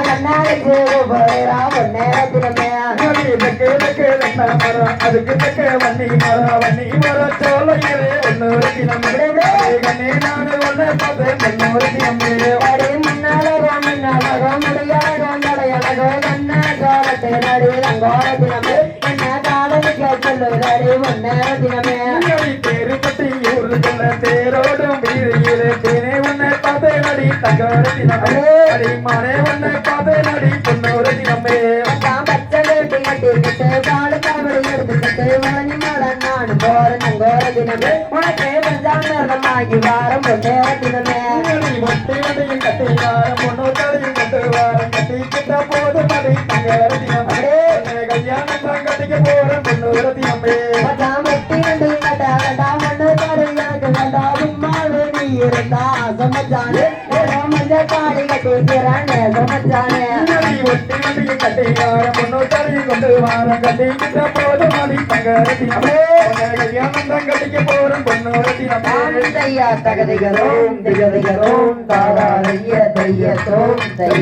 கண்ணாடிக்கு போறா பொன்னேரத்தினமே அதுக்கு தக்க வன்னி மரம் சோலையிலே ஒன்னொரு தினமே கண்ணே நானு ஒன்ன பார்த்தேன் பொன்னொரு தினமே முன்னாலகோ முடியாதோ நடையழகோ கண்ண சோளத்தை நடி ரங்கோரத்தினமே என்ன காதலிக்க சொல்லுதடி பொன்னேரத்தினமே தேருப்பட்டி ஊருக்குள்ள தேரோடும் வீதியிலே தேனே உன்னை பார்த்தேன் அடி தங்கோர தினமே அடி மானே உன்னை பார்த்தேன் அடி பொன்னொரு தினமே பச்சை வேட்டி கட்டிக்கிட்டு பாடு காவடி எடுத்துக்கிட்டு வழங்கி மலன் நான் போறேன் நங்கோர தினமே உனக்கே பஞ்சாமிரதமாகி வாரம் பொன்னேர தினமே மொட்டையடையும் கட்டியாரம் பொண்ணோட்டையும் கொண்டு வாரம் கட்டிக்கிட்ட போது மடி தங்கோர தினமே கல்யாணம் தான் கட்டிக்க போறேன் பொன்னொரு தினமே சமச்சானே காடி கட்டிக்கிறானே சமச்சானே ஒட்டி வண்டியை கட்டிக்காரம் பொண்ணோட்டையும் கொண்டு வாரம் கட்டிக்கிட்ட போது மடி தங்கோர தினமே கல்யாணம் தான் கட்டிக்க போறேன் பொன்னொரு தினமே தையா தகதிகரோம் திகதிகரோம் தாரா தைய தைய தோம் தை